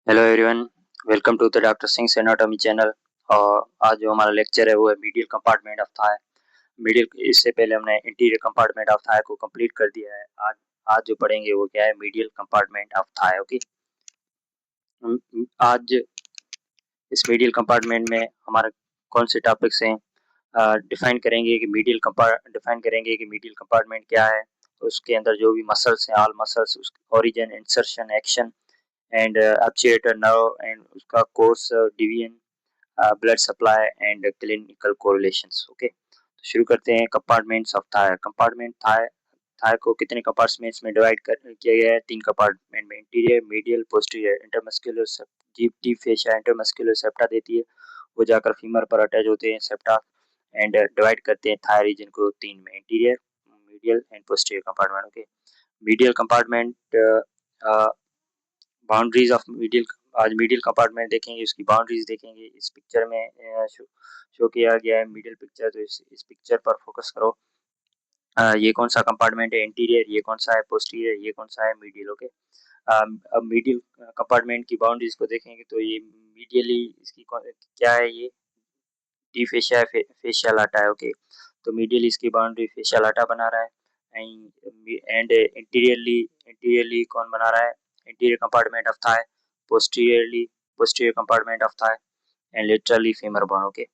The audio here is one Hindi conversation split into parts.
Hello everyone. Welcome to the doctor Singh anatomy channel. और आज जो हमारा लेक्चर है वो है medial compartment of thigh. Medial इससे पहले हमने इंटीरियर कंपार्टमेंट ऑफ थाई को कंप्लीट कर दिया है। आज जो पढ़ेंगे वो क्या है, medial compartment of thigh. Okay. आज इस मीडियल कंपार्टमेंट में हमारे कौन से टॉपिक्स हैं, डिफाइन करेंगे कि मीडियल कंपार्टमेंट क्या है। उसके अंदर जो भी मसल्स हैं, ऑल मसल्स, उसके origin, insertion, action and actuator, nerve and उसका course, division, blood supply and clinical correlations. Okay, तो शुरू करते हैं। Compartments of thigh. Compartment thigh thigh को कितने कंपार्टमेंट्स में डिवाइड किया गया है? 3 कंपार्टमेंट में, interior, medial, posterior. Intermuscular deep fascia intermuscular septa देती है, वो जाकर फीमर पर अटैच होते हैं सेप्टा एंड डिवाइड करते हैं थाई रीजन को 3 में, interior, medial and posterior compartment. Okay, medial compartment, boundaries of medial. आज मीडियल कंपार्टमेंट देखेंगे, उसकी बाउंड्रीज देखेंगे। इस पिक्चर में शो किया गया है मीडियल पिक्चर, तो इस पिक्चर पर फोकस करो। ये कौन सा कंपार्टमेंट है? इंटीरियर। ये कौन सा है? पोस्टीरियर। ये कौन सा है? मीडियल। ओके, अब मीडियल कंपार्टमेंट की बाउंड्रीज को देखेंगे तो ये मीडियली इसकी क्या है? ये डी फेशिया फेशियल आटा है। ओके, तो मीडियली इसकी बाउंड्री फेशियल आटा बना रहा है एंड इंटीरियरली कौन बना रहा है? Interior compartment of thigh. Posteriorly posterior compartment of thigh and laterally femur bone. Okay,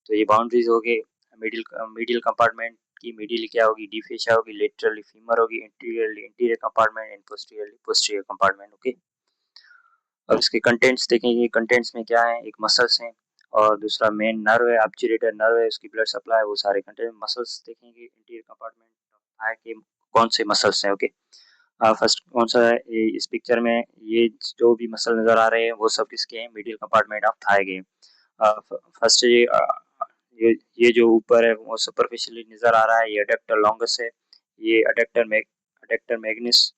तो ये बाउंड्रीज हो गए मिडिल मिडिल कंपार्टमेंट की। मिडिल क्या होगी? डी फेशिया होगी, लेटरली फीमर होगी, interiorly interior compartment and posteriorly posterior compartment. Okay, अब इसके कंटेंट्स देखेंगे। कंटेंट्स में क्या है? एक मसल्स हैं और दूसरा मेन नर्व है, ऑब्चुरेटर नर्व है, उसकी ब्लड सप्लाई, वो सारे कंटेंट। मसल्स देखेंगे इंटीरियर कंपार्टमेंट है कि कौन से मसल्स हैं। ओके, फर्स्ट कौन सा है? इस पिक्चर में ये जो भी मसल नजर आ रहे हैं वो सब किसके हैं? मिडिल कंपार्टमेंट ऑफ थाई के। फर्स्ट ये जो ऊपर है वो सुपरफिशियली नजर आ रहा है, ये अडक्टर लॉन्गस है, ये अडक्टर मैग्निस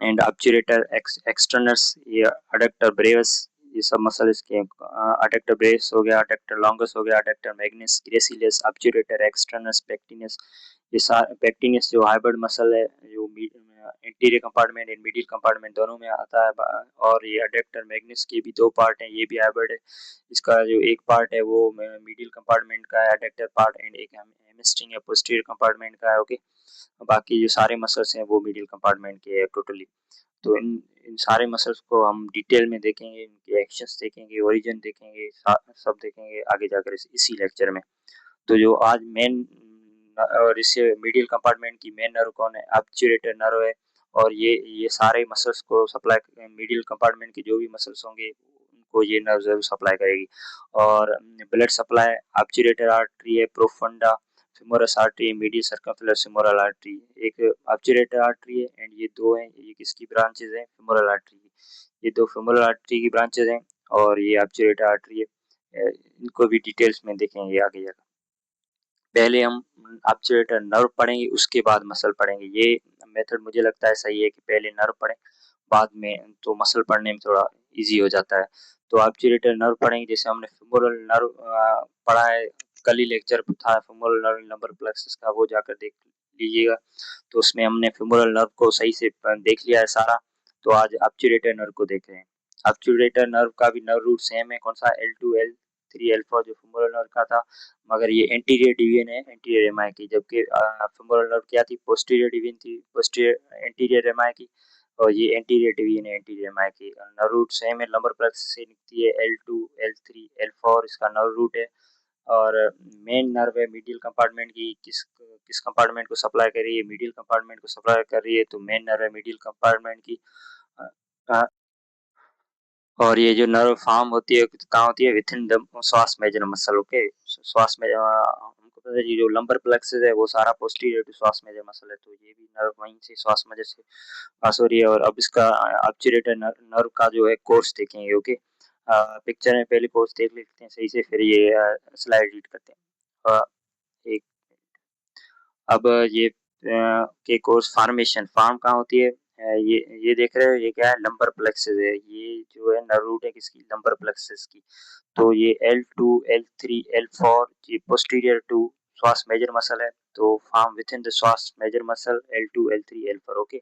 एंड ऑब्चुरेटर एक्सटर्नस, ये अडक्टर ब्रेवस। ये सब मसल इसके अडक्टर ब्रेवस हो गया, अडक्टर लॉन्गस हो गया, अडक्टर मैग्निस, ग्रेसिलियस, ऑब्चुरेटर एक्सटर्नस, पेक्टिनस। ये सारे पेक्टिनस जो हाइब्रिड मसल है, जो interior compartment and middle compartment दोनों में आता है। और ये अडक्टर मैग्निस के भी 2 पार्ट हैं, ये भी हाइब्रिड है। इसका जो एक पार्ट है वो मिडिल कंपार्टमेंट का है, अडक्टर पार्ट, एंड एक हेमस्ट्रिंग है पोस्टीरियर कंपार्टमेंट का है। ओके, बाकी जो सारे मसल्स हैं वो मिडिल कंपार्टमेंट के है टोटली। तो इन इन सारे मसल्स को हम डिटेल में देखेंगे, इनके एक्शंस देखेंगे, ओरिजिन देखेंगे, सब देखेंगे आगे जाकर इसी लेक्चर में। तो जो आज मेन और इससे मिडिल कंपार्टमेंट की मेन नर्व कौन है? ऑब्चुरेटर नर्व है। और ये सारे मसल्स को सप्लाई, मिडिल कंपार्टमेंट के जो भी मसल्स होंगे उनको ये नर्व जरूर सप्लाई करेगी। और ब्लड सप्लाई, ऑब्चुरेटर आर्टरी है, profunda, femoris artery, medial circumflex femoral artery, एक ऑब्चुरेटर आर्टरी है एंड ये दो हैं, ये किसकी ब्रांचेज हैं? फेमोरल आर्टरी की। ये दो फेमोरल आर्टरी की ब्रांचेज हैं और ये ऑब्चुरेटर आर्टरी है। इनको भी डिटेल्स में देखेंगे आगे जाकर। पहले हम ऑब्चुरेटर नर्व पढ़ेंगे, उसके बाद मसल पढ़ेंगे। ये मेथड मुझे लगता है सही है कि पहले नर्व पढ़ें, बाद में तो मसल पढ़ने में थोड़ा इजी हो जाता है। तो ऑब्चुरेटर नर्व पढ़ेंगे, जैसे हमने फेमोरल नर्व पढ़ा है, कल ही लेक्चर था फेमोरल नर्व लंबर प्लेक्सस का, वो जाकर देख लीजिएगा। तो उसमें हमने फेमोरल नर्व को सही से देख लिया है सारा। तो आज ऑब्चुरेटर नर्व को देख रहे हैं। ऑब्चुरेटर नर्व का भी नर्व रूट सेम है, कौन सा? L2 L3 L4 जो फेमोरल नर्व का था, मगर ये एंटीरियर डिवीजन है, एंटीरियर एमआई की, जबकि फेमोरल नर्व क्या थी? पोस्टीरियर डिवीजन थी, पोस्टीरियर एंटीरियर एमआई की। और ये एंटीरियर डिवीजन है, एंटीरियर एमआई की। नर्व रूट सेम है, लंबर प्लेक्स से निकलती है, L2 L3 L4 इसका नर्व रूट है। और मेन नर्व है मिडिल कंपार्टमेंट की, किस किस कंपार्टमेंट को सप्लाई कर रही है? मिडिल कंपार्टमेंट को सप्लाई कर रही है, तो मेन नर्व है मिडिल कंपार्टमेंट की। अ, अ, और ये जो नर्व फॉर्म होती है कहाँ होती है? With in the psoas major muscle. Okay, श्वास में हमको पता है ये जो लंबर प्लेक्सस है वो सारा posterior to psoas major muscle है, तो ये भी नर्व वहीं से श्वास मेजर से पास हो रही है। और अब इसका ऑब्चुरेटर नर्व का जो है कोर्स देखेंगे। ओके, पिक्चर में पहले कोर्स देख लेते हैं सही से, फिर ये स्लाइड रीड करते हैं। एक अब ये के कोर्स फॉर्मेशन फॉर्म कहाँ होती है? ये देख रहे हो, ये क्या है? लंबर प्लेक्सस है, ये जो है नर्व रूट है किसकी? लंबर प्लेक्सस की। तो ये L2 L3 L4 ये posterior to psoas major muscle है, तो form within the psoas major muscle L2 L3 L4। Okay,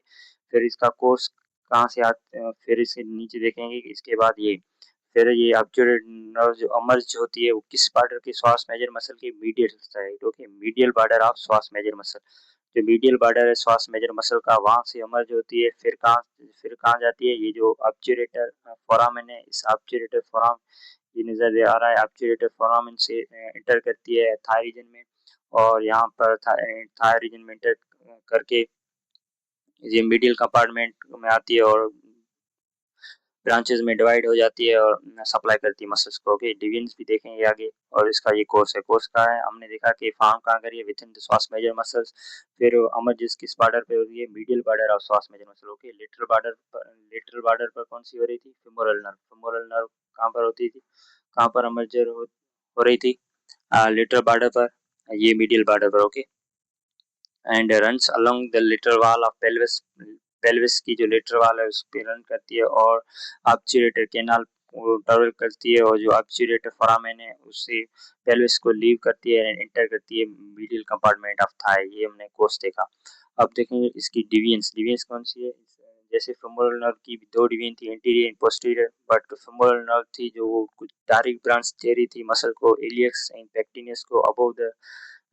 फिर इसका कोर्स कहाँ से आते, फिर इसके नीचे देखेंगे कि इसके बाद ये फिर ये ऑब्ट्यूरेट नर्व जो अमर्ज होती है वो किस पार्ट की श्वास मेजर मसल के medial side, okay, medial border of psoas major muscle. जो मीडियल बॉर्डर है श्वास मेजर मसल का वहां से अमर्ज होती है, फिर कहाँ जाती है, ये जो ऑब्ट्यूरेटर फोरामेन है, इस ऑब्ट्यूरेटर फोराम, ये नजर आ रहा है, ऑब्ट्यूरेटर फोरामेन से इंटर करती है थाई रीजन में, और यहाँ पर थाई रीजन में इंटर करके ये मिडिल कंपार्टमेंट में आती है और ब्रांचेस में डिवाइड हो जाती है और सप्लाई करती है मसल्स को। ओके, डिवीजन भी देखेंगे आगे, और इसका ये कोर्स है। कोर्स का है, हमने देखा कि फार्म कहाँ करी है, within the psoas major muscles. फिर अमर्जेस किस बॉर्डर पे हो रही है, medial border of psoas major muscle. Okay, lateral border पर कौन सी हो रही थी, फेमोरल नर्व कहाँ पर होती थी, कहाँ पर अमर्जर हो रही थी, लेटरल बॉर्डर पर, ये मीडियल बॉर्डर पर। Okay, and runs along the lateral wall of pelvis, pelvis की जो लेटरल वॉल है उस पे रन करती है, और ऑब्च्यूरेटर कैनाल ट्रेवल करती है, और जो ऑब्च्यूरेटर फोरामेन है उससे पेल्विस को लीव करती है एंड एंटर करती है मीडियल कंपार्टमेंट ऑफ थाई। ये हमने कोर्स देखा। अब देखेंगे इसकी डिवियंस, डिवियंस कौन सी है, जैसे फेमोरल नर्व की दो डिवीजन थी, anterior and posterior, but femoral nerve थी जो वो कुछ डायरेक्ट ब्रांच दे रही थी मसल को, इलियक्स एंड पेक्टिनियस को अबव द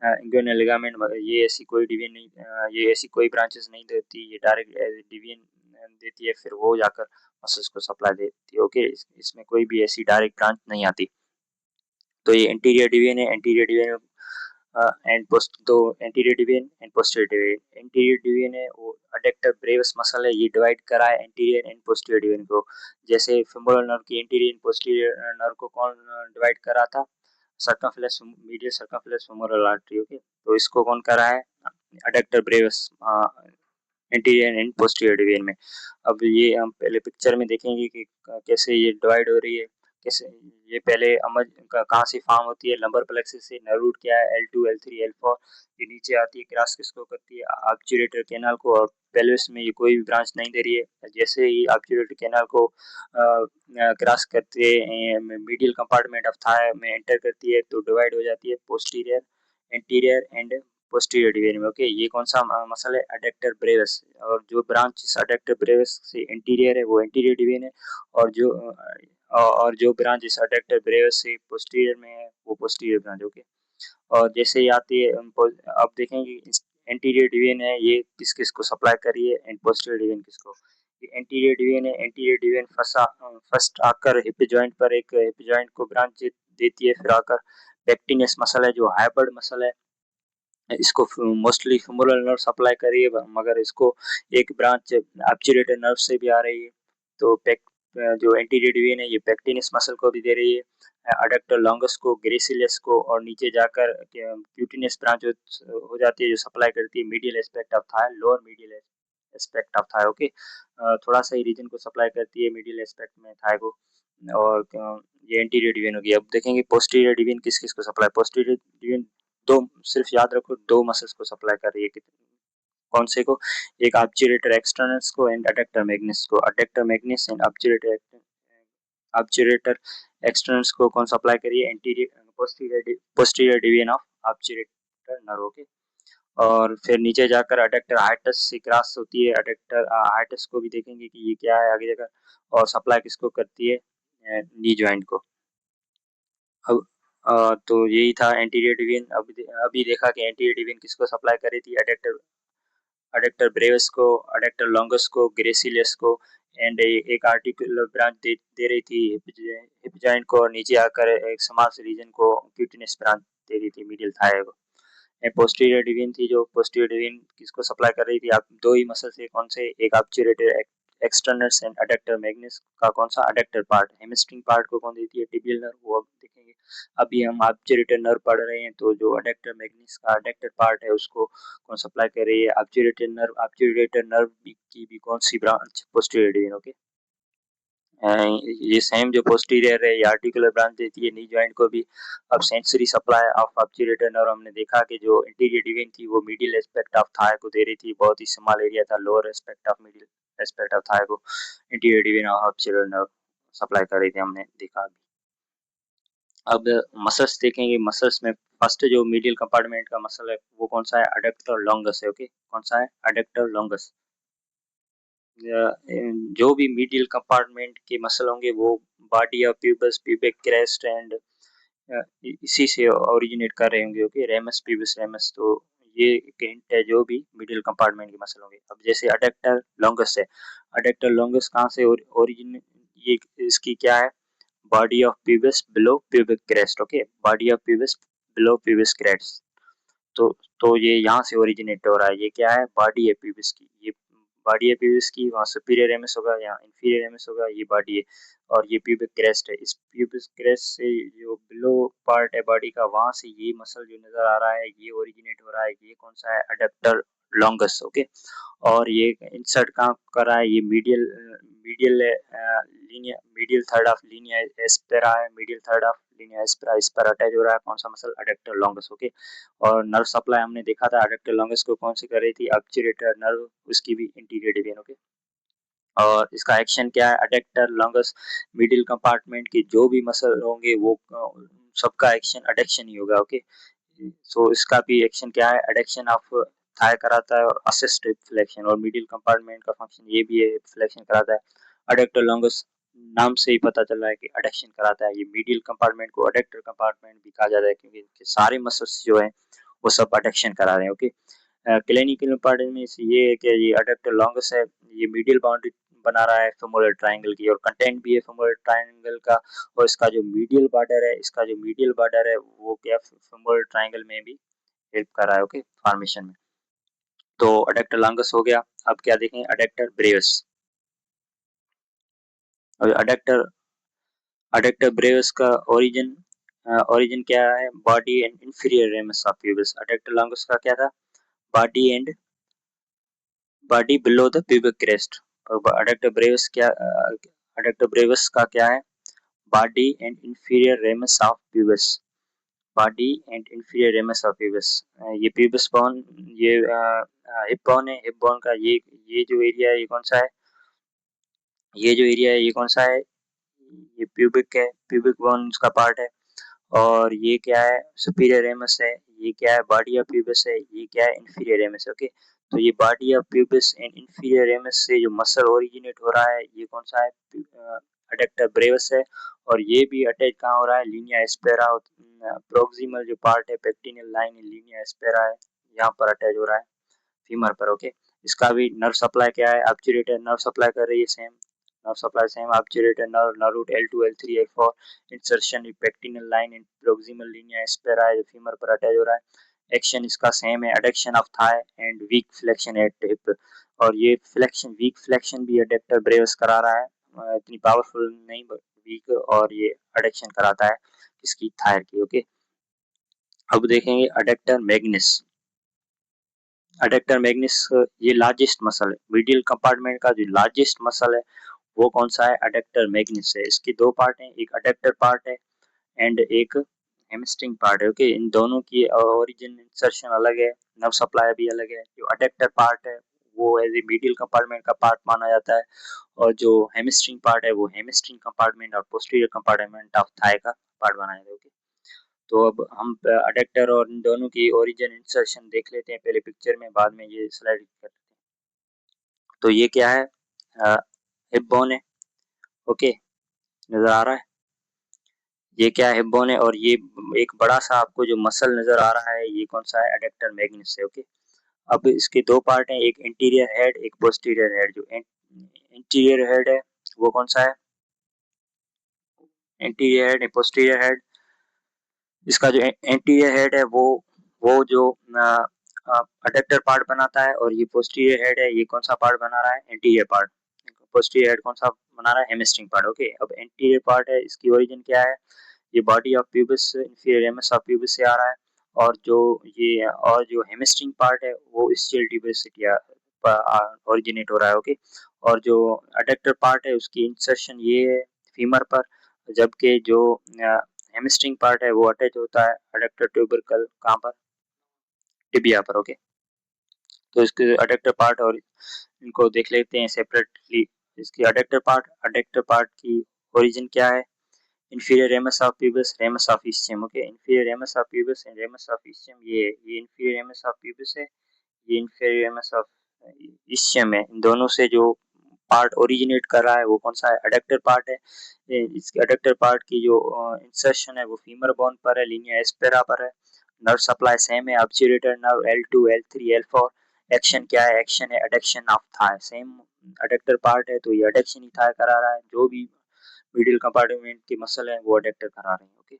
इंग्विनल लिगामेंट, ये ऐसी कोई डिवीजन नहीं, ये ऐसी कोई ब्रांचेस नहीं देती, ये डायरेक्ट डिवीजन देती है, फिर वो जाकर मसल्स को सप्लाई देती है। ओके, इसमें कोई भी ऐसी डायरेक्ट ब्रांच नहीं आती। तो ये एंटीरियर डिवीजन है, एंटीरियर डिवीजन एंड पोस्ट, तो anterior division and posterior division. Anterior division है वो अडेक्टर ब्रेविस मसल है, ये डिवाइड करा है एंटीरियर एंड पोस्टीरियर डिवीजन को। जैसे फेमोरल नर्व की एंटीरियर एंड पोस्टीरियर नर्व को कौन डिवाइड करा था, circumflex medial circumflex femoral artery. Okay, तो इसको कौन करा है, adductor brevis anterior and posterior division में। अब ये हम पहले पिक्चर में देखेंगे कि कैसे ये डिवाइड हो रही है, कैसे ये पहले अमज कहाँ से फॉर्म होती है, लंबर प्लेक्सिस से। नर्व रूट क्या है, L2 L3 L4, ये नीचे आती है, क्रॉस किसको करती है, ऑब्च्यूरेटर कैनाल को, और पेल्विस में ये कोई भी ब्रांच नहीं दे रही है। जैसे ही ऑब्च्यूरेटर कैनाल को क्रॉस करते मीडियल कंपार्टमेंट ऑफ थाई में एंटर करती है तो डिवाइड हो जाती है posterior, anterior and posterior division में। ओके, ये कौन सा मसल है, अडेक्टर ब्रेविस, और जो ब्रांच इस अडेक्टर ब्रेविस से इंटीरियर है वो इंटीरियर डिवीजन है, और जो ब्रांच इस अडेक्टर ब्रेविस से पोस्टीरियर में है वो पोस्टीरियर ब्रांच। ओके, और जैसे ही आती है अब देखेंगे एंटीरियर डिवीजन है ये किस किस को सप्लाई करी है, एंड पोस्टीरियर डिवीजन किसको। एंटीरियर डिवीजन है, एंटीरियर डिवीजन फर्स्ट आकर हिप जॉइंट पर एक हिप जॉइंट को ब्रांच देती है, फिर आकर पेक्टिनियस मसल है जो हाइपर्ड मसल है, इसको मोस्टली फेमोरल नर्व सप्लाई कर रही है, मगर इसको एक ब्रांच ऑब्च्यूरेटर नर्व से भी आ रही है। तो जो एंटीरियर डिवीजन है ये पेक्टिनिस मसल को भी दे रही है, अडक्टर लॉन्गस को, ग्रेसिलियस को, और नीचे जाकर क्यूटिनियस ब्रांच हो जाती है जो सप्लाई करती है medial aspect of Thai, lower medial aspect of thigh. Okay, थोड़ा सा ही रीजन को सप्लाई करती है मीडियल एस्पेक्ट में थाई को, और ये एंटीरियर डिवीजन होगी। अब देखेंगे पोस्टीरियर डिवीजन किस किस को सप्लाई, पोस्टीरियर डिवीजन दो, सिर्फ याद रखो दो मसल्स को सप्लाई कर रही है, कौन से को, एक ऑब्च्यूरेटर एक्सटर्नल्स को एंड अडक्टर मैग्निस को, adductor magnus and obturator externals को कौन सप्लाई करिए, anterior posterior division of obturator nerve. Okay, और फिर नीचे जाकर अडक्टर हाइटस से क्रॉस होती है, अडक्टर हाइटस को भी देखेंगे कि ये क्या है आगे जाकर, और सप्लाई किसको करती है, नी जॉइंट को। अब तो यही था एंटीरियर डिवीजन। अभी देखा कि एंटीरियर डिवीजन किसको सप्लाई कर रही थी, अडेक्टर अडेक्टर ब्रेविस को, अडेक्टर लॉन्गस को, ग्रेसिलियस को, एंड एक आर्टिकुलर ब्रांच दे रही थी हिप जॉइंट को, और नीचे आकर एक समास रीजन को क्यूटिनस ब्रांच दे रही थी मीडियल थाई को। पोस्टीरियर डिवीजन थी, जो पोस्टीरियर डिवीजन किसको सप्लाई कर रही थी, आप दो ही मसल से, कौन से, एक ऑब्च्यूरेटर एक्सटर्नल्स एंड अडक्टर मैग्निस का कौन सा अडक्टर पार्ट, हेमस्ट्रिंग पार्ट को कौन देती है, टिबियल नर्व, वो अब देखेंगे। अभी हम ऑब्च्यूरेटर नर्व पढ़ रहे हैं, तो जो अडक्टर मैग्निस का अडक्टर पार्ट है उसको कौन सप्लाई कर रही है, ऑब्च्यूरेटर नर्व की भी कौन सी ब्रांच, पोस्टीरियर डिवीजन। ओके, ये सेम जो पोस्टीरियर है ये आर्टिकुलर ब्रांच देती है नी जॉइंट को भी। अब sensory supply of obturator nerve हमने देखा कि जो इंटीरियर डिवीजन थी वो मिडिल एस्पेक्ट ऑफ थाई को दे रही थी, बहुत ही स्मॉल एरिया था, lower aspect of middle aspect of thigh को interior division of obturator nerve supply कर रही थी, हमने देखा अभी। अब मसल्स देखेंगे, मसल्स में फर्स्ट जो मीडियल कंपार्टमेंट का मसल है वो कौन सा है, अडक्टर लॉन्गस है। ओके, कौन सा है, अडक्टर लॉन्गस। जो भी मीडियल कंपार्टमेंट के मसल होंगे वो body of pubis, pubic crest and इसी से ओरिजिनेट कर रहे होंगे। Okay, ramus pubis ramus. तो ये एक हिंट है जो भी मिडिल कंपार्टमेंट के मसल होंगे। अब जैसे अडेक्टर लॉन्गस है, अडेक्टर लॉन्गस कहाँ से ओरिजिन, ये इसकी क्या है, body of pubis below pubic crest. Okay, body of pubis below pubis crest. तो ये यहाँ से ओरिजिनेट हो रहा है। ये क्या है, बॉडी है प्यूबिस की, ये बॉडी है प्यूबिस की, वहाँ सुपीरियर एमएस होगा, यहाँ इंफीरियर एमएस होगा, ये बॉडी है। और ये प्यूबिक क्रेस्ट है। इस प्यूबिक क्रेस्ट से जो बिलो पार्ट है बॉडी का, वहाँ से ये मसल जो नजर आ रहा है ये ओरिजिनेट हो रहा है। ये कौन सा है, अडेप्टर लॉन्गस। ओके, और ये इंसर्ट कहाँ कर रहा है, ये medial medial linear, medial third of linea aspera है, medial third of linea aspera, इस पर अटैच हो रहा है कौन सा मसल, अडेक्टर लॉन्गस। ओके, और नर्व सप्लाई हमने देखा था अडेक्टर लॉन्गस को कौन सी कर रही थी, ऑब्चुरेटर नर्व, उसकी भी इंटीरियर डिवीजन। ओके, और इसका एक्शन क्या है, अडेक्टर लॉन्गस मिडिल कंपार्टमेंट के जो भी मसल होंगे वो सबका एक्शन अडेक्शन ही होगा। ओके, सो इसका भी एक्शन क्या है, एडेक्शन ऑफ थाई कराता है और असिस्ट फ्लेक्शन, और मिडिल कंपार्टमेंट का फंक्शन ये भी है, फ्लेक्शन कराता है। अडेक्टर लॉन्गस नाम से ही पता चल रहा है कि अडेक्शन कराता है। ये मिडिल कंपार्टमेंट को अडेक्टर कंपार्टमेंट भी कहा जाता है क्योंकि इनके सारे मसल्स जो है वो सब अडेक्शन करा रहे हैं। ओके, क्लिनिकल इंपॉर्टेंस में से ये है कि ये अडेक्टर लॉन्गस है, ये मीडियल बाउंड्री बना रहा है फेमोरल ट्रायंगल की, और कंटेंट भी है फेमोरल ट्रायंगल का। और इसका जो मीडियल बॉर्डर है, इसका जो मीडियल बॉर्डर है वो क्या फेमोरल ट्रायंगल में भी हेल्प कर रहा है। ओके, फॉर्मेशन में। तो अडेक्टर लॉन्गस हो गया। अब क्या देखें, अडेक्टर ब्रेविस। और अडेक्टर अडेक्टर ब्रेविस का ओरिजिन क्या है, body and inferior ramus of pubis. Adductor longus का क्या था, body and body below the pubic crest. और अडेक्टर ब्रेविस का क्या है, body and inferior ramus of pubis, body and inferior ramus of pubis. ये प्यूबिस बोन, ये हिप बोन है, हिप बोन का ये जो एरिया है ये कौन सा है, ये जो एरिया है ये कौन सा है, ये प्यूबिक है, प्यूबिक बोन का पार्ट है। और ये क्या है, सुपीरियर रेमस है, ये क्या है, बॉडी ऑफ प्यूबिस है, ये क्या है, इंफीरियर रेमस है। ओके, तो ये body of pubis and inferior ramus से जो मसल ओरिजिनेट हो रहा है ये कौन सा है, अडेक्टर ब्रेविस है। और ये भी अटैच कहाँ हो रहा है, लीनिया एस्पेरा, प्रोक्सिमल जो पार्ट है पेक्टिनल लाइन लीनिया एस्पेरा है, यहाँ पर अटैच हो रहा है फीमर पर। ओके, इसका भी नर्व सप्लाई क्या है, ऑब्चुरेटर नर्व सप्लाई कर रही है, same nerve supply same, obturator nerve root L2 L3 L4, insertion pectineal line in proximal linea aspera है, फीमर पर अटैच हो रहा है। एक्शन इसका सेम है, adduction of thigh and weak flexion at hip. और ये फ्लेक्शन, वीक फ्लेक्शन भी अडेक्टर ब्रेविस करा रहा है, इतनी पावरफुल नहीं वीक, और ये एडक्शन कराता है इसकी थायर की। ओके, अब देखेंगे अडेक्टर मैग्निस। अडेक्टर मैग्निस ये लार्जेस्ट मसल है, मीडियल कंपार्टमेंट का जो लार्जेस्ट मसल है वो कौन सा है, अडेक्टर मैग्निस है। इसके दो पार्ट हैं, एक अडेक्टर पार्ट है एंड एक हेमस्ट्रिंग पार्ट है। ओके, इन दोनों की ओरिजिन इंसर्शन अलग है, नर्व सप्लाई भी अलग है। जो अडेक्टर पार्ट है वो एज ए मीडियल कंपार्टमेंट का पार्ट माना जाता है, और जो हेमस्ट्रिंग पार्ट है वो हेमस्ट्रिंग कंपार्टमेंट और पोस्टीरियर कंपार्टमेंट ऑफ थाई का पार्ट बनाया जाता है। ओके, तो अब हम अडेक्टर और इन दोनों की ओरिजिन इंसर्शन देख लेते हैं पहले पिक्चर में, बाद में ये स्लाइड कर लेते हैं। तो ये क्या है, हिप बोन है। ओके, नजर आ रहा है, ये क्या है, हिप बोन है। और ये एक बड़ा सा आपको जो मसल नजर आ रहा है ये कौन सा है, एडेक्टर मैग्निस है। ओके, अब इसके दो पार्ट हैं, एक इंटीरियर हेड एक पोस्टीरियर हेड। जो इंटीरियर हेड है वो कौन सा है, इंटीरियर हेड पोस्टीरियर हेड। इसका जो एंटीरियर हेड है वो जो अडेक्टर पार्ट बनाता है, और ये पोस्टीरियर हेड है ये कौन सा पार्ट बना रहा है, एंटीरियर पार्ट। पोस्टीरियर हेड कौन सा बना रहा है, हेमस्ट्रिंग पार्ट। ओके, अब एंटीरियर पार्ट है, इसकी ओरिजिन क्या है, ये body of pubis inferior ramus of pubis से आ रहा है। और जो हेमस्ट्रिंग पार्ट है वो स्टियल ट्यूबस से किया ओरिजिनेट हो रहा है। ओके, और जो अडेक्टर पार्ट है उसकी इंसर्शन ये है फीमर पर, जबकि जो हेमस्ट्रिंग पार्ट है वो अटैच होता है अडेक्टर ट्यूबरकल कहाँ पर, टिबिया पर। ओके, तो इसके अडेक्टर पार्ट और इनको देख लेते हैं सेपरेटली। इसकी अडेक्टर पार्ट की ओरिजिन क्या है, inferior ramus of pubis, ramus of ischium। Okay, inferior ramus of pubis and ramus of ischium, ये inferior ramus of pubis है, ये inferior ramus of ischium है। इन दोनों से जो पार्ट ओरिजिनेट कर रहा है वो कौन सा है, एडेक्टर पार्ट है। इसके एडेक्टर पार्ट की जो इंसर्शन है वो फीमर बोन पर है, लिनिया एस्पेरा पर है। नर्व सप्लाई सेम है, ऑब्चुरेटर nerve L2 L3 L4। Action क्या है, एक्शन है adduction of thigh, same adductor part है तो ये एडेक्शन ही थाई करा रहा है। जो भी मीडियल कंपार्टमेंट के मसल है वो एडेक्टर करा रहे हैं। ओके,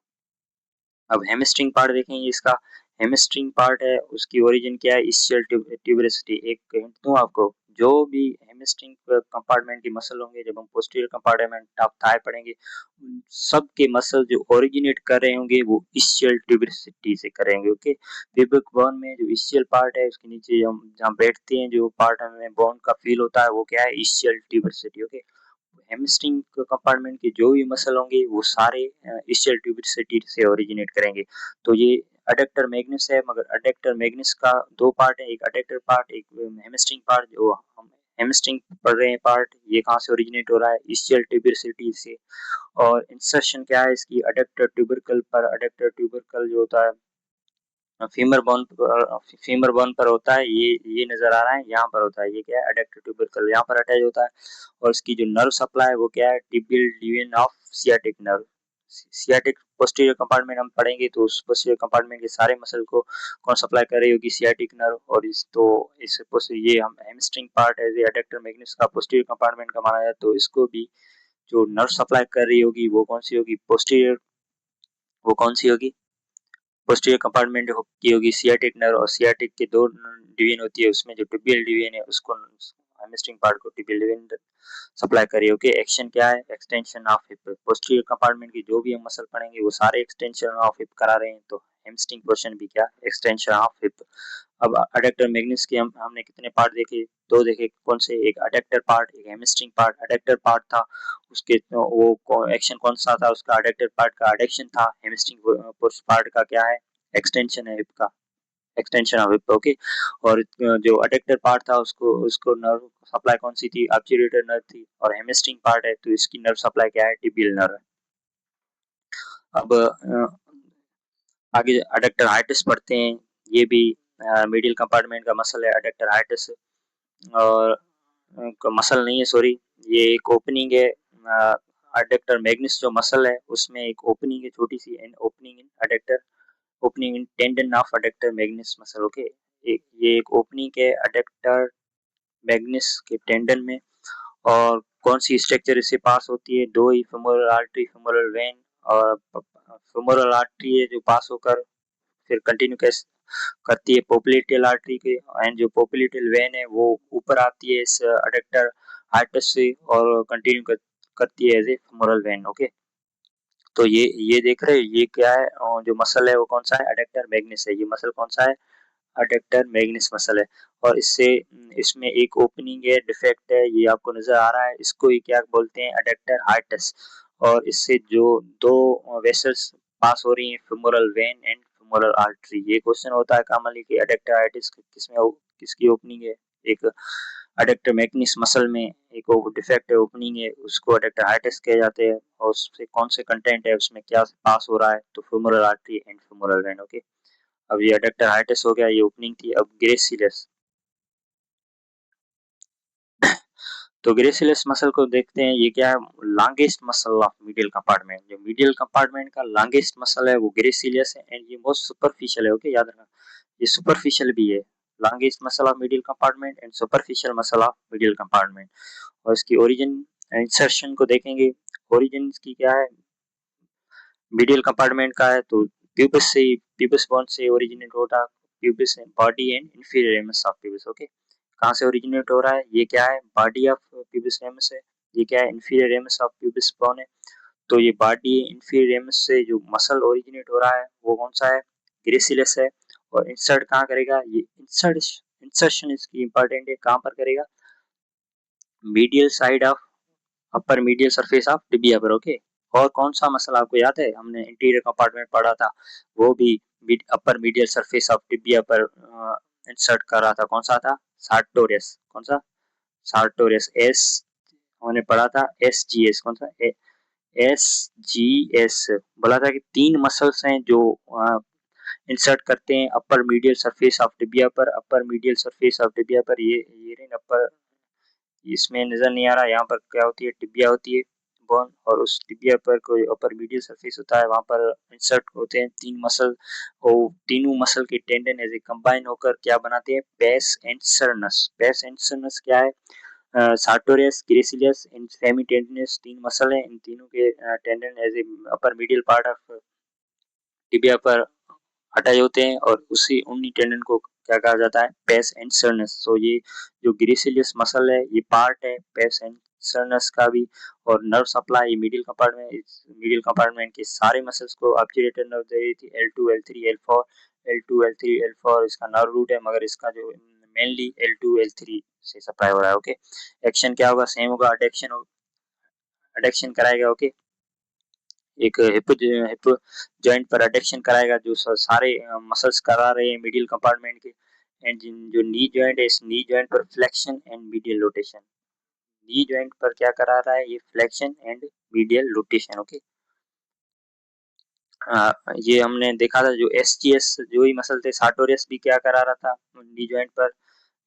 अब हेमस्ट्रिंग पार्ट देखेंगे इसका। हेमस्ट्रिंग पार्ट है उसकी ओरिजिन क्या है, इसशियल ट्यूबरसिटी। एक हिंट दूं आपको, जो भी हेमस्ट्रिंग कंपार्टमेंट की मसल होंगे, जब हम पोस्टीरियर कंपार्टमेंट ऑफ थाई पढ़ेंगे, उन सब के मसल जो ओरिजिनेट कर रहे होंगे वो इसशियल ट्यूबरसिटी से करेंगे। ओके, प्यूबिक बोन में जो इसशियल पार्ट है उसके नीचे हम जहाँ बैठते हैं, जो पार्ट हमें बोन का फील होता है वो क्या है, इसशियल ट्यूबरसिटी। ओके, हेमस्ट्रिंग कंपार्टमेंट के जो भी मसल होंगे वो सारे इसशियल ट्यूबरसिटी से ओरिजिनेट करेंगे। तो ये अडेक्टर मैग्निस है, मगर अडेक्टर मैग्निस का दो पार्ट है, एक अडेक्टर पार्ट, एक हेमस्ट्रिंग पार्ट। जो हम हेमस्ट्रिंग पढ़ रहे हैं पार्ट, ये कहाँ से ओरिजिनेट हो रहा है, इसशियल ट्यूबरसिटी से। और इंसर्शन क्या है इसकी, अडेक्टर ट्यूबरकल पर। अडेक्टर ट्यूबरकल जो होता है फीमर बोन पर होता है, ये नजर आ रहा है, यहाँ पर होता है, ये क्या है, एडेक्टर ट्यूबरकल यहाँ पर अटैच होता है। और इसकी जो नर्व सप्लाई है वो क्या है, tibial division of sciatic nerve. Sciatic posterior compartment हम पढ़ेंगे तो उस पोस्टीरियर कंपार्टमेंट के सारे मसल को कौन सप्लाई कर रही होगी, सियाटिक नर्व। और इस तो इस ये हम हैमस्ट्रिंग पार्ट है, एडेक्टर मैग्निस का पोस्टीरियर कंपार्टमेंट का माना जाए, तो इसको भी जो नर्व सप्लाई कर रही होगी वो कौन सी होगी, पोस्टीरियर, वो कौन सी होगी, पोस्टीरियर कंपार्टमेंट की होगी सियाटिक नर्व। और सियाटिक के दो डिवीजन होती है, उसमें जो टिबियल डिवीजन है उसको हैमस्ट्रिंग पार्ट को टिबियल डिवीजन सप्लाई करिए। ओके, एक्शन क्या है, extension of hip. Posterior compartment की जो भी हम मसल पढ़ेंगे वो सारे एक्सटेंशन ऑफ हिप करा रहे हैं, तो हैमस्ट्रिंग पोर्शन भी क्या, एक्सटेंशन ऑफ हिप। अब अडेक्टर मैग्निस के हमने कितने पार्ट देखे, दो देखे, कौन से, एक अडेक्टर पार्ट, एक हैमस्ट्रिंग पार्ट। अडेक्टर पार्ट था उसके वो एक्शन कौन सा था उसका, अडेक्टर पार्ट का एडेक्शन था। हैमस्ट्रिंग पार्ट का क्या है, एक्सटेंशन है हिप का, एक्सटेंशन ऑफ हिप। ओके, और जो अडेक्टर पार्ट था उसको उसको नर्व सप्लाई कौन सी थी, ऑब्चुरेटर नर्व थी। और हेमस्ट्रिंग पार्ट है तो इसकी नर्व सप्लाई क्या है, टिबियल नर्व है। अब आगे अडेक्टर हाइटिस पढ़ते हैं। ये भी मीडियल कंपार्टमेंट का मसल है एडेक्टर हाइटिस। और मसल नहीं है, सॉरी, ये एक ओपनिंग है। अडेक्टर मैग्निस जो मसल है उसमें एक ओपनिंग है, छोटी सी opening in adductor, opening in tendon of adductor magnus muscle. Okay, ये एक ओपनिंग है अडेक्टर मैग्निस के टेंडन में। और कौन सी स्ट्रक्चर इससे पास होती है, दो ही फेमोरल आर्टरी, फेमोरल वेन। और फेमोरल आर्टरी है जो पास होकर फिर कंटिन्यू करती है पोप्लिटियल आर्टरी के, एंड जो पोप्लिटियल वेन है वो ऊपर आती है इस अडेक्टर हार्टस से और कंटिन्यू करती है as a femoral vein. Okay, तो ये देख रहे हैं, ये क्या है, जो मसल है वो कौन सा है, अडेक्टर मैग्निस है। ये मसल कौन सा है, अडेक्टर मैग्निस मसल है। और इससे इसमें एक ओपनिंग है, डिफेक्ट है, ये आपको नजर आ रहा है, इसको ही क्या बोलते हैं, अडेक्टर हार्टस। और इससे जो दो वेसल्स पास हो रही हैं, femoral when and femoral artery. ये क्वेश्चन होता है कॉमनली कि अडेक्टर हार्टस किसमें किसकी ओपनिंग है, एक अडेक्टर मैग्निस मसल में एक डिफेक्ट है, ओपनिंग है, उसको अडेक्टर हार्टस कहे जाते हैं। और उससे कौन से कंटेंट है उसमें क्या पास हो रहा है, तो femoral artery and femoral vein. Okay, अब ये अडेक्टर हार्टस हो गया, ये ओपनिंग थी। अब ग्रेसिलस, तो ग्रेसिलस मसल को देखते हैं, ये क्या है, longest muscle of medial compartment. जो मीडियल कंपार्टमेंट का लॉन्गेस्ट मसल है वो ग्रेसिलस है, एंड ये मोस्ट सुपरफिशियल है। ओके, याद रखना, ये सुपरफिशियल भी है, longest muscle of medial compartment and superficial muscle of medial compartment. और इसकी ओरिजिन इंसर्शन को देखेंगे, ओरिजिन की क्या है, मीडियल कंपार्टमेंट का है तो प्यूबिस से, प्यूबिस बोन से ओरिजिनेट होता, pubis body and inferior ramus of pubis. Okay, कहाँ से ओरिजिनेट हो रहा है, ये क्या है, बॉडी ऑफ प्यूबिस रेमस है, ये क्या है, inferior ramus of pubis bone है। तो ये बॉडी इंफीरियर रेमस से जो मसल ओरिजिनेट हो रहा है वो कौन सा है, ग्रेसिलस है। और इंसर्ट कहाँ करेगा, ये इंसर्शन इसकी इंपॉर्टेंट है, कहाँ पर करेगा, medial side of upper medial surface of tibia पर। ओके, और कौन सा मसल आपको याद है, हमने इंटीरियर कंपार्टमेंट पढ़ा था, वो भी अपर मीडियल सरफेस ऑफ टिबिया पर इंसर्ट कर रहा था, कौन सा था, सार्टोरियस। कौन सा, सार्टोरियस। एस हमने पढ़ा था, एस जी एस, कौन सा, एस जी एस। बोला था कि तीन मसल्स हैं जो इंसर्ट करते हैं अपर मीडियल सरफेस ऑफ टिबिया पर, अपर मीडियल सरफेस ऑफ टिबिया पर, ये अपर, इसमें नजर नहीं आ रहा, यहाँ पर क्या होती है, टिबिया होती है बोन, और उस टिबिया पर कोई अपर मीडियल सरफेस होता है, वहां पर इंसर्ट होते हैं 3 मसल, और तीनों मसल के टेंडन ऐसे कंबाइन होकर क्या बनाते हैं, pes anserinus. Pes anserinus क्या है, sartorius, gracilis and semitendinosus 3 muscle हैं, इन तीनों के tendon as a upper medial part of tibia पर हटाए होते हैं, और उसी उन्हीं टेंडन को क्या कहा जाता है, पेस एंड सर्नस। सो ये जो ग्रेसिलियस मसल है ये पार्ट है पेस एंड सर्नस का भी, और नर्व सप्लाई मिडिल कंपार्टमेंट, इस मिडिल कंपार्टमेंट के सारे मसल्स को ऑब्चुरेटर नर्व दे रही थी, L2 L3 L4 L2 L3 L4 इसका नर्व रूट है, मगर इसका जो मेनली L2 L3 से सप्लाई हो रहा है। ओके, एक्शन क्या होगा, सेम होगा, अडेक्शन कराएगा। ओके, एक हिप जॉइंट पर अडेक्शन कराएगा, जो सारे मसल्स करा रहे हैं मिडिल कंपार्टमेंट के। एंड जो नी जॉइंट है, इस नी जॉइंट पर flexion and medial rotation, knee joint पर क्या करा रहा है, ये flexion and medial rotation. Okay, ये हमने देखा था, जो एसटीएस जो ही मसल थे, सार्टोरियस भी क्या करा रहा था, नी जॉइंट पर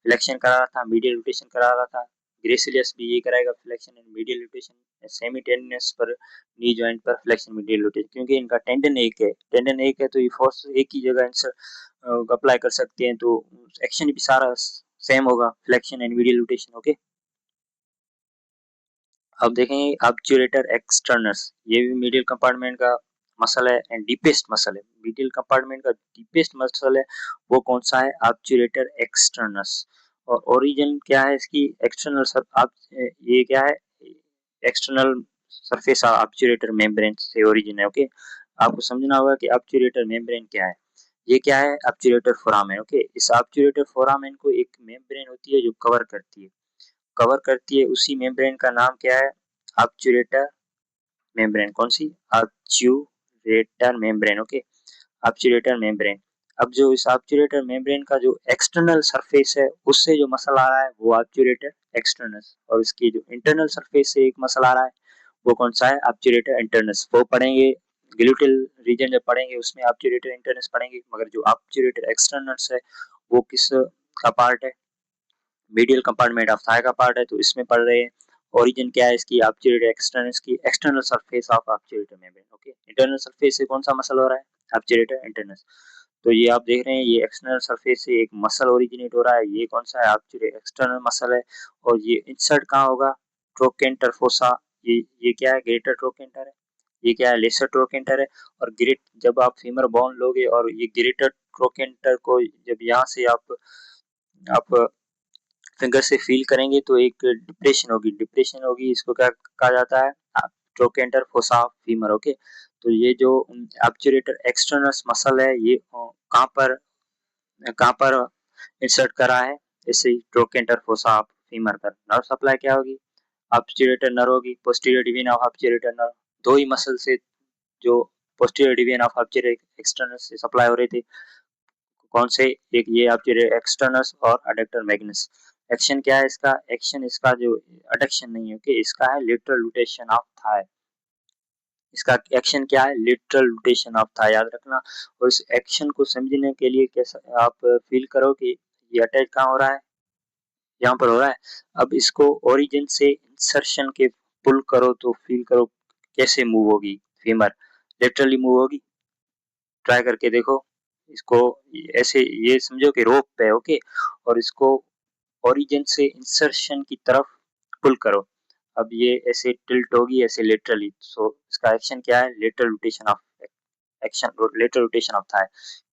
फ्लेक्शन करा रहा था, मीडियल रोटेशन करा रहा था। ग्रेसिलियस भी ये कराएगा, flexion and medial rotation. Semi tendinous पर नी जॉइंट पर फ्लेक्शन मीडियल रोटेशन, क्योंकि इनका टेंडन एक है, टेंडन एक है तो ये फोर्स एक ही जगह अप्लाई कर सकते हैं, तो एक्शन भी सारा सेम होगा, flexion and medial rotation. Okay, अब देखेंगे ऑब्चुरेटर एक्सटर्नस, ये भी मिडिल कंपार्टमेंट का मसल है एंड डीपेस्ट मसल है, मिडिल कंपार्टमेंट का डीपेस्ट मसल है, वो कौन सा है, ऑब्चुरेटर एक्सटर्नस। और ओरिजिन क्या है इसकी, एक्सटर्नल सर आप, ये क्या है, एक्सटर्नल सरफेस ऑब्चुरेटर मेम्ब्रेन से ओरिजिन है। ओके, आपको समझना होगा कि ऑब्चुरेटर मेम्ब्रेन क्या है, ये क्या है, ऑब्चुरेटर फोरामेन। ओके, इस ऑब्चुरेटर फोरामेन को एक मेम्ब्रेन होती है जो कवर करती है, उसी मेम्ब्रेन का नाम क्या है, ऑब्चुरेटर मेम्ब्रेन। कौन सी, obturator membrane. Okay, obturator membrane. अब जो इस ऑब्चुरेटर मेम्ब्रेन का जो एक्सटर्नल सरफेस है, उससे जो मसल आ रहा है वो ऑब्चुरेटर एक्सटर्नस, और इसकी जो इंटरनल सरफेस से एक मसल आ रहा है वो कौन सा है, ऑब्चुरेटर इंटरनस। वो पढ़ेंगे ग्लूटेल रीजन जब पढ़ेंगे उसमें ऑब्चुरेटर इंटरनस पढ़ेंगे, मगर जो ऑब्चुरेटर एक्सटर्नस है वो किस का पार्ट है, मीडियल कंपार्टमेंट ऑफ थाई का पार्ट है, तो इसमें पढ़ रहे हैं। ओरिजिन क्या है इसकी, ऑब्चुरेटर एक्सटर्नस की, external surface of obturator membrane. Okay, internal surface से कौन सा मसल हो रहा है, ऑब्चुरेटर इंटरनस। तो ये आप देख रहे हैं, ये एक्सटर्नल सरफेस से एक मसल ओरिजिनेट हो रहा है, ये कौन सा है, ऑब्चुरेटर एक्सटर्नल मसल है, और ये इंसर्ट कहाँ होगा, ट्रोकेंटर फोसा। ये क्या है, ग्रेटर ट्रोकेंटर है, ये क्या है, लेसर ट्रोकेंटर है। और ग्रेट, जब आप फीमर बोन लोगे और ये ग्रेटर ट्रोकेंटर को जब यहाँ से आप फिंगर से फील करेंगे तो एक डिप्रेशन होगी, इसको क्या कहा जाता है, ट्रोकेंटर फोसा फीमर। ओके, तो ये जो ऑब्चुरेटर एक्सटर्नस मसल है, ये कहाँ पर इंसर्ट करा है, इसे ट्रोकेंटर फोसा फीमर पर। नर्व सप्लाई क्या होगी, ऑब्चुरेटर नर्व होगी, पोस्टीरियर डिवीजन ऑफ ऑब्चुरेटर नर्व, दो ही मसल से जो पोस्टीरियर डिवीजन ऑफ ऑब्चुरेटर एक्सटर्नस से सप्लाई हो रहे थे, कौन से, एक ये आपके एक्सटर्नस और अडक्टर मैग्नस। एक्शन क्या है इसका, एक्शन इसका जो अडक्शन नहीं है, ओके, इसका है लेटरल रोटेशन ऑफ थाई, इसका एक्शन क्या है, लेटरल रोटेशन ऑफ थाई, याद रखना। और इस एक्शन को समझने के लिए कैसा आप फील करो कि ये अटैच कहाँ हो रहा है, यहाँ पर हो रहा है। अब इसको ओरिजिन से इंसर्शन के पुल करो तो फील करो कैसे मूव होगी फीमर, लेटरली मूव होगी, ट्राई करके देखो इसको, ऐसे ये समझो कि रोप पे, ओके, और इसको ओरिजिन से इंसर्शन की तरफ पुल करो, अब ये ऐसे टिल्ट होगी ऐसे लेटरली, सो इसका एक्शन क्या है, lateral rotation of action, lateral rotation of thigh.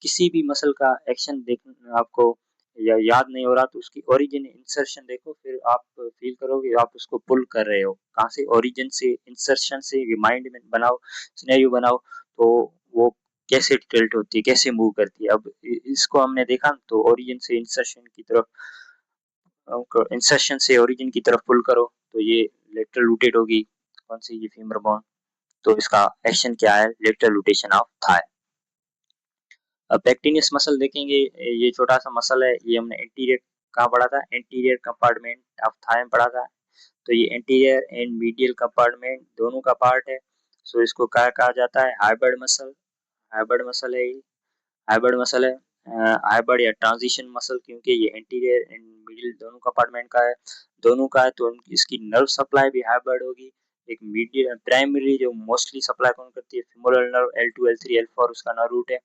किसी भी मसल का एक्शन देखना आपको या याद नहीं हो रहा तो उसकी ओरिजिन इंसर्शन देखो, फिर आप फील करोगे आप उसको पुल कर रहे हो, कहाँ से, ओरिजिन से इंसर्शन से, माइंड में बनाओ, सिनेरियो बनाओ, तो वो कैसे टिल्ट होती है, कैसे मूव करती है। अब इसको हमने देखा तो ओरिजिन से इंसर्शन की तरफ, इंसर्शन से ओरिजिन की तरफ पुल करो तो ये लेटरल रूटेड होगी, कौन सी, ये फीमर बोन। तो इसका एक्शन क्या है, लेटरल रोटेशन ऑफ थाई। अब पेक्टिनियस मसल देखेंगे, ये छोटा सा मसल है, ये हमने एंटीरियर कहाँ पढ़ा था, एंटीरियर कंपार्टमेंट ऑफ थाई में पढ़ा था। तो ये एंटीरियर एंड मीडियल कंपार्टमेंट दोनों का पार्ट है, सो इसको क्या कहा जाता है, हाइब्रिड मसल, हाइब्रिड मसल है ये, हाइब्रिड मसल है। हाइब्रिड या ट्रांजिशन मसल, क्योंकि ये एंटीरियर एंड मिडिल दोनों कंपार्टमेंट का है, दोनों का है, तो इसकी नर्व सप्लाई भी हाइब्रिड होगी। एक मीडियम प्राइमरी जो मोस्टली सप्लाई कौन करती है, femoral nerve L2 L3 L4 उसका नर्व रूट है,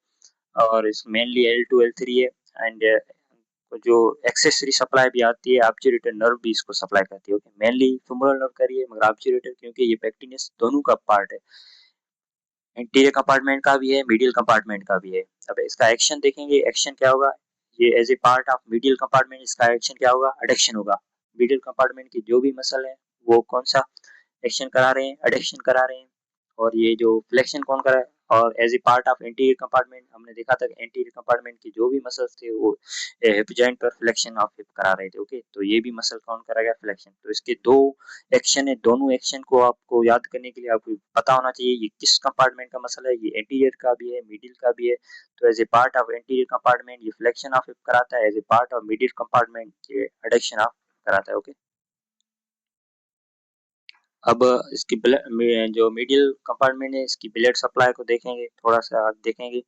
और इस मेनली L2 L3 है। एंड जो एक्सेसरी सप्लाई भी आती है ऑब्चुरेटर नर्व भी इसको सप्लाई करती है। ओके, मेनली femoral नर्व करिए मगर ऑब्चुरेटर क्योंकि ये पेक्टिनस दोनों का पार्ट है, इंटीरियर कंपार्टमेंट का भी है, मीडियल कंपार्टमेंट का भी है। अब इसका एक्शन देखेंगे, एक्शन क्या होगा, ये as a part of medial compartment इसका एक्शन क्या होगा, एडक्शन होगा। मीडियल कंपार्टमेंट की जो भी मसल है वो कौन सा एक्शन करा रहे हैं, एडक्शन करा रहे हैं, और ये जो फ्लेक्शन कौन करा है। और as a part of anterior compartment हमने देखा था कि एंटीरियर कंपार्टमेंट की जो भी मसल्स थे वो हिप जॉइंट पर फ्लेक्शन ऑफ हिप करा रहे थे। ओके, तो ये भी मसल कौन कराएगा, फ्लेक्शन। तो इसके दो एक्शन है, दोनों एक्शन को आपको याद करने के लिए आपको पता होना चाहिए ये किस कंपार्टमेंट का मसल है, ये एंटीरियर का भी है, मिडिल का भी है। तो as a part of anterior compartment ये फ्लेक्शन ऑफ हिप कराता है, as a part of middle compartment ये एडक्शन ऑफ कराता है। ओके, अब इसकी जो मिडिल कंपार्टमेंट है इसकी ब्लड सप्लाई को देखेंगे, थोड़ा सा देखेंगे,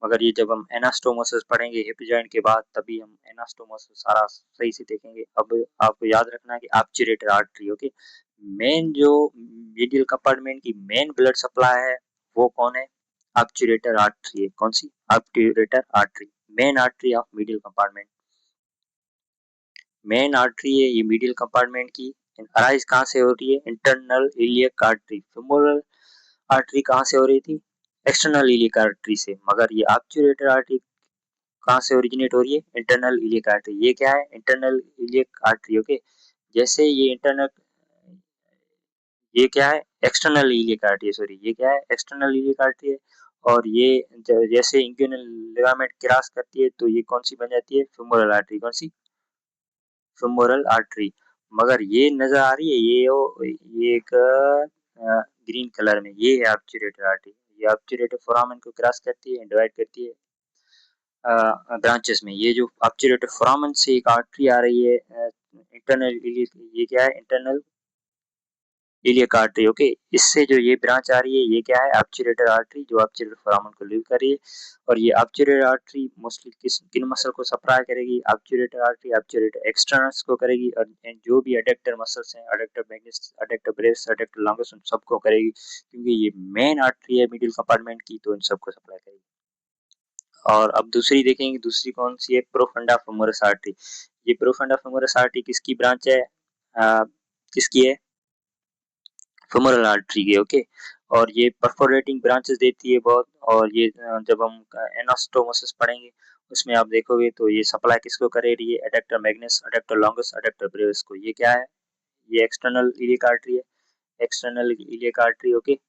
मगर ये जब हम एनास्टोमोसिस पढ़ेंगे हिप जॉइंट के बाद तभी हम एनास्टोमोसिस सारा सही से देखेंगे। अब आपको याद रखना है कि ऑब्चुरेटर आर्टरी। ओके, मेन जो मिडिल कंपार्टमेंट की मेन ब्लड सप्लाई है वो कौन है, ऑब्चुरेटर आर्टरी है। कौन सी, obturator artery, main artery of middle compartment. Main artery है ये मिडिल कंपार्टमेंट की। अराइज कहाँ से हो रही है, internal iliac artery. femoral artery कहाँ से हो रही थी, एक्सटर्नल इलियक आर्टरी से, मगर ये ऑब्चुरेटर आर्टरी कहाँ से ओरिजिनेट हो रही है, इंटरनल इलियक आर्टरी। ये क्या है, इंटरनल इलियक आर्टरी। ओके, जैसे ये इंटरनल, ये क्या है, एक्सटर्नल इलियक आर्टरी है, सॉरी ये क्या है, एक्सटर्नल इलियक आर्टरी है। और ये जैसे इंग्यूनल लिगामेंट क्रॉस करती है तो ये कौन सी बन जाती है, femoral आर्टरी। कौन सी, femoral आर्टरी। मगर ये नजर आ रही है, ये एक ग्रीन कलर में, ये है ऑब्चुरेटर आर्टरी। ये ऑब्चुरेटर फोरामेन को क्रॉस करती है, डिवाइड करती है ब्रांचेस में। ये जो ऑब्चुरेटर फोरामेन से एक आर्टरी आ रही है इंटरनल, ये क्या है, इंटरनल इलियक आर्टरी। ओके, इससे जो ये ब्रांच आ रही है ये क्या है, ऑब्चुरेटर आर्टरी, जो ऑब्चुरेटर फोरामेन को लीव कर रही है। और ये ऑब्चुरेटर आर्टरी मोस्टली किन मसल को सप्लाई करेगी, ऑब्चुरेटर आर्टरी ऑब्चुरेटर एक्सटर्नल्स को करेगी, और जो भी अडेक्टर मसल्स हैं, अडेक्टर मैग्निस, अडेक्टर ब्रेविस, अडेक्टर लॉन्गिस, उन सबको करेगी, क्योंकि ये मेन आर्टरी है मिडिल कंपार्टमेंट की, तो इन सबको सप्लाई करेगी। और अब दूसरी देखेंगे, दूसरी कौन सी है, प्रोफंडा फेमोरस आर्टरी। ये प्रोफंडा फेमोरस आर्टरी किसकी ब्रांच है, किसकी है, फेमोरल आर्टरी की। ओके, और ये परफोरेटिंग ब्रांचेस देती है बहुत। और ये जब हम एनास्टोमोसिस पढ़ेंगे उसमें आप देखोगे तो ये सप्लाई किसको करे रही है, adductor Magnus, adductor longus, adductor Brevis को। ये क्या है, ये एक्सटर्नल इलियक आर्टरी है, एक्सटर्नल इलियक आर्टरी। ओके,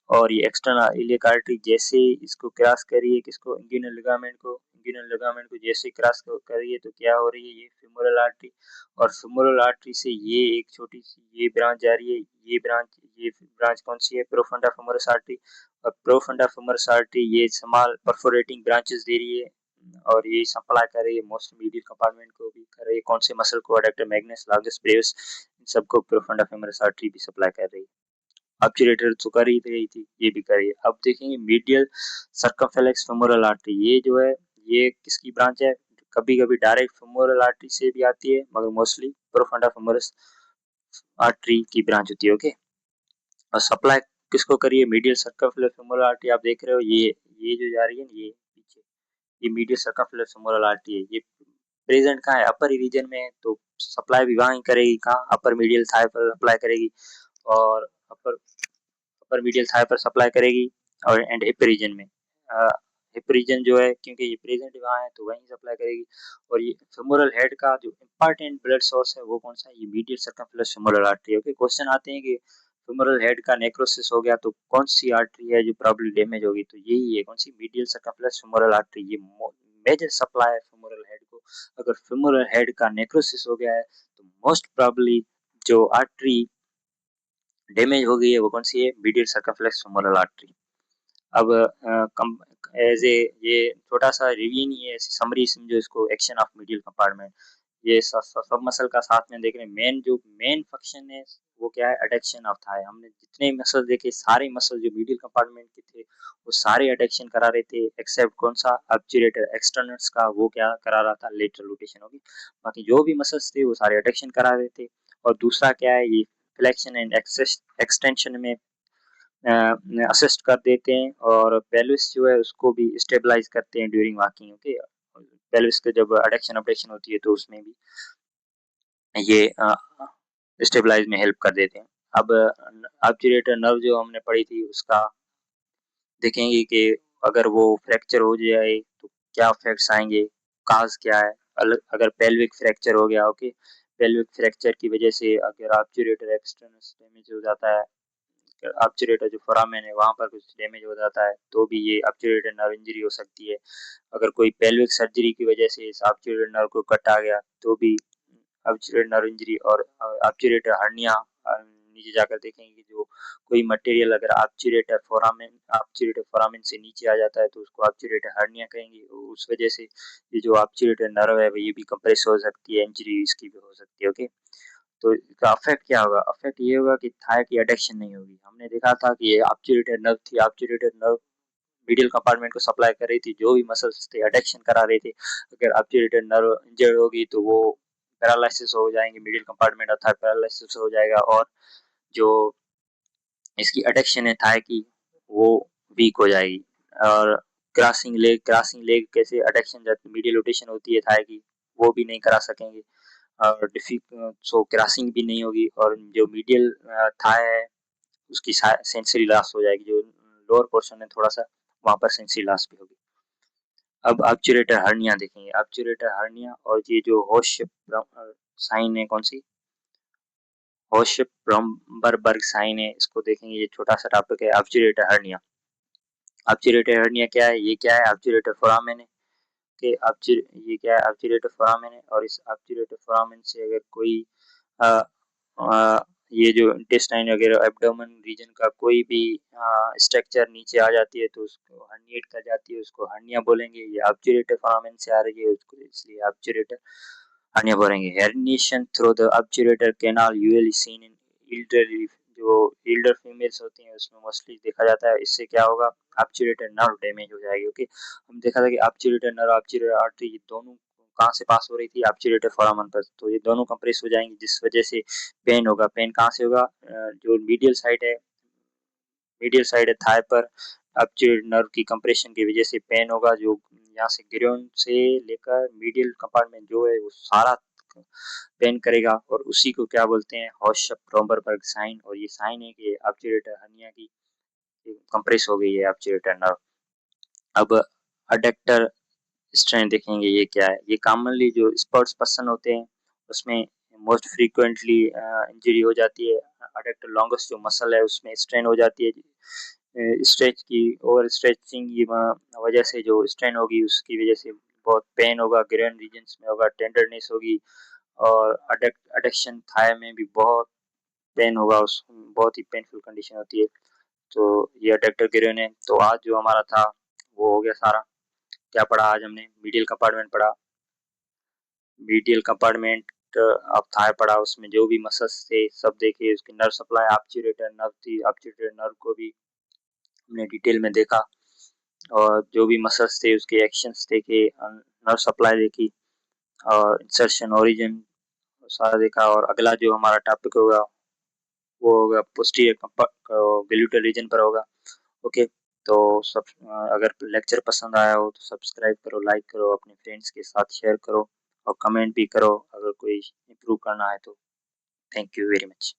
और ये एक्सटर्नल इलियक आर्टरी जैसे इसको क्रॉस करिए, किसको, इंग्यूनल लिगामेंट को, इंग्यूनल लिगामेंट को जैसे क्रॉस करिए तो क्या हो रही है, ये फेमोरल आर्टरी। और फेमोरल आर्टरी से ये एक छोटी सी ये ब्रांच जा रही है, ये ब्रांच कौन सी है, प्रोफंडा फेमोरस आर्टरी। और प्रोफंडा फेमोरस आर्टरी ये स्मॉल परफोरेटिंग ब्रांचेस दे रही है, और ये सप्लाई कर रही है मोस्ट मीडियल कंपार्टमेंट को भी कर रही है, कौन से मसल को, एडेक्टर मैग्नस, लॉन्गिस, ब्रेविस, इन सबको प्रोफंडा फेमोरस आर्टरी भी सप्लाई कर रही है। ऑब्चुरेटर तो कर ही रही थी, ये भी कर रही है। अब देखेंगे मीडियल सर्कमफ्लेक्स फेमोरल आर्टरी, ये जो है ये किसकी ब्रांच है, कभी कभी डायरेक्ट फेमोरल आर्टरी से भी आती है, मगर मोस्टली प्रोफंडा फेमोरस आर्टरी की ब्रांच होती है। ओके, और सप्लाई किसको करिए, मीडियल सर्कमफ्लेक्स फेमोरल आर्टरी। आप देख रहे हो ये जो जा रही है ना, ये पीछे, ये मीडियल सर्कमफ्लेक्स फेमोरल आर्टरी है। ये प्रेजेंट कहाँ है, अपर रीजन में है, तो सप्लाई भी वहाँ ही करेगी, कहाँ, अपर मीडियल थाई पर अप्लाई करेगी। और अपर अपर मीडियल थाई पर सप्लाई करेगी, और एंड हिप रीजन में, हिप रीजन जो है क्योंकि ये प्रेजेंट वहाँ है तो वहीं सप्लाई करेगी। और ये फेमोरल हेड का जो इंपॉर्टेंट ब्लड सोर्स है वो कौन सा है, ये medial circumflex femoral artery. Okay, question आते हैं कि फेमोरल हेड का नेक्रोसिस हो गया तो कौन सी आर्टरी है जो प्रॉब्लम डैमेज होगी, तो यही है, कौन सी, मीडियल सर्कमफ्लेक्स फेमोरल आर्टरी। ये मेजर सप्लाई है फेमोरल हेड को। अगर फेमोरल हेड का नेक्रोसिस हो गया है तो मोस्ट प्रॉब्ली जो आर्टरी डैमेज हो गई है वो कौन सी है, मीडियल सर्कमफ्लेक्स फेमोरल आर्टरी। अब एज ए ये छोटा सा रिवीजन ही है, ऐसी समरी समझो इसको, एक्शन ऑफ मीडियल कंपार्टमेंट। ये सब मसल का साथ में देख रहे हैं। मेन फंक्शन है वो क्या है, एडक्शन ऑफ थाई। हमने जितने मसल देखे सारे मसल जो मीडियल कंपार्टमेंट के थे वो सारे एडक्शन करा रहे थे, एक्सेप्ट कौन सा, ऑब्चुरेटर एक्सटर्नल्स का, वो क्या करा रहा था, लेटरल रोटेशन होगी। बाकी जो भी मसल्स थे वो सारे एडक्शन करा रहे थे। और दूसरा क्या है, ये फ्लेक्शन एंड एक्सटेंशन में असिस्ट कर देते हैं, और पेल्विस जो है उसको भी स्टेबलाइज करते हैं ड्यूरिंग वॉकिंग। ओके, पेल्विस के जब एडक्शन अपडेक्शन होती है तो उसमें भी ये स्टेबलाइज में हेल्प कर देते हैं। अब ऑब्चुरेटर नर्व जो हमने पढ़ी थी उसका देखेंगे कि अगर वो फ्रैक्चर हो जाए तो क्या इफेक्ट्स आएंगे, काज क्या है। अगर पेल्विक फ्रैक्चर हो गया, ओके, पेल्विक फ्रैक्चर की वजह से अगर ऑब्चुरेटर एक्सटर्नस डैमेज हो जाता है, ऑब्चुरेटर जो फोरामेन है वहां पर कुछ डैमेज हो जाता है तो भी ये ऑब्चुरेटर नर्व इंजरी हो सकती है। अगर कोई पेल्विक सर्जरी की वजह से इस ऑब्चुरेटर नर्व को कट आ गया तो भी ऑब्चुरेटर नर्व इंजरी। और ऑब्चुरेटर हर्निया, नीचे जाकर देखेंगे कि जो कोई मटेरियल अगर ऑब्चुरेटर फोरामेन से नीचे आ जाता है तो उसको ऑब्चुरेटर हर्निया कहेंगे। उस वजह से ये जो ऑब्चुरेटर नर्व है ये भी कंप्रेस हो सकती है, इंजरी इसकी भी हो सकती है। ओके, तो इसका अफेक्ट क्या होगा, अफेक्ट ये होगा कि थाई की एडक्शन नहीं होगी। हमने देखा था कि ये ऑब्चुरेटर नर्व थी, ऑब्चुरेटर नर्व मीडियल कंपार्टमेंट को सप्लाई कर रही थी, जो भी मसल्स थे एडक्शन करा रहे थे। अगर ऑब्चुरेटर नर्व इंजर्ड होगी तो वो पैरालिसिस हो जाएंगे, मीडियल कंपार्टमेंट अर्थात पैरालिसिस हो जाएगा, और जो इसकी एडक्शन है थाई की वो वीक हो जाएगी। और क्रॉसिंग लेग कैसे एडक्शन मीडियल रोटेशन होती है थाई की वो भी नहीं करा सकेंगे, और सो क्रॉसिंग भी नहीं होगी, और जो मीडियल थाई है उसकी सेंसरी लॉस हो जाएगी, जो लोअर पोर्शन है थोड़ा सा वहां पर सेंसरी लॉस भी होगी। अब ऑब्चुरेटर हर्निया देखेंगे, ऑब्चुरेटर हर्निया और ये जो होश साइन है, कौन सी, होश ब्रम्बरबर्ग साइन है, इसको देखेंगे। ये छोटा सा टॉपिक है ऑब्चुरेटर हर्निया। ऑब्चुरेटर हर्निया क्या है, ये क्या है, ऑब्चुरेटर फोरामेन है कि ये क्या है, ऑब्चुरेटर फोरामेन है, और इस ऑब्चुरेटर फोरामेन से अगर कोई आ, आ, ये जो इंटेस्टाइन वगैरह एब्डोमेन रीजन का कोई भी स्ट्रक्चर नीचे आ जाती है तो उसको हर्निएट कर जाती है, उसको हर्निया बोलेंगे। ये ऑब्चुरेटर फोरामेन से आ रही है उसको इसलिए ऑब्चुरेटर हर्निया बोलेंगे। Herniation through the obturator canal usually seen in elder, जो इल्डर फीमेल्स होती हैं उसमें मोस्टली देखा जाता है। इससे क्या होगा, ऑब्चुरेटर नर्व डैमेज हो जाएगी। ओके, हम देखा था कि ऑब्चुरेटर नर्व ऑब्चुरेटर आर्टरी ये दोनों कहाँ से पास हो रही थी, ऑब्चुरेटर फोरामन पर, तो ये दोनों कंप्रेस हो जाएंगे जिस वजह से पेन होगा। पेन कहाँ से होगा, जो मीडियल साइड है थाई पर ऑब्चुरेटर नर्व की कंप्रेशन की वजह से पेन होगा, जो यहाँ से गिरोन से लेकर मीडियल कंपार्टमेंट जो है वो सारा पेन करेगा, और उसी को क्या बोलते हैं, हॉश-ब्रॉमबर्ग साइन। और ये साइन है कि ऑब्चुरेटर हर्निया की कंप्रेस हो गई है ऑब्चुरेटर नर्व। अब अडक्टर स्ट्रेन देखेंगे, ये क्या है, ये कॉमनली जो स्पोर्ट्स पर्सन होते हैं उसमें मोस्ट फ्रीक्वेंटली इंजरी हो जाती है। अडक्टर लॉन्गेस्ट जो मसल है उसमें स्ट्रेन हो जाती है, स्ट्रेच की ओवर स्ट्रेचिंग की वजह से जो स्ट्रेन होगी उसकी वजह से बहुत पेन होगा, ग्रेन रीजन्स में होगा, टेंडरनेस होगी, और अडक्शन थाई में भी बहुत पेन होगा, उस बहुत ही पेनफुल कंडीशन होती है। तो ये अडक्टर ग्रेन है। तो आज जो हमारा था वो हो गया सारा। क्या पढ़ा आज हमने, मीडियल कंपार्टमेंट पढ़ा, मीडियल कंपार्टमेंट अब थाई पढ़ा, उसमें जो भी मसल्स थे सब देखे, उसकी नर्व सप्लाई ऑब्चुरेटर नर्व थी, ऑब्चुरेटर नर्व को भी हमने डिटेल में देखा, और जो भी मसल्स थे उसके एक्शंस देखे, नर्व सप्लाई देखी, और इंसर्शन ओरिजिन सारा देखा। और अगला जो हमारा टॉपिक होगा वो होगा पोस्टीरियर गलूटल रीजन पर होगा। ओके, तो सब अगर लेक्चर पसंद आया हो तो सब्सक्राइब करो, लाइक करो, अपने फ्रेंड्स के साथ शेयर करो, और कमेंट भी करो अगर कोई इम्प्रूव करना है तो। Thank you very much.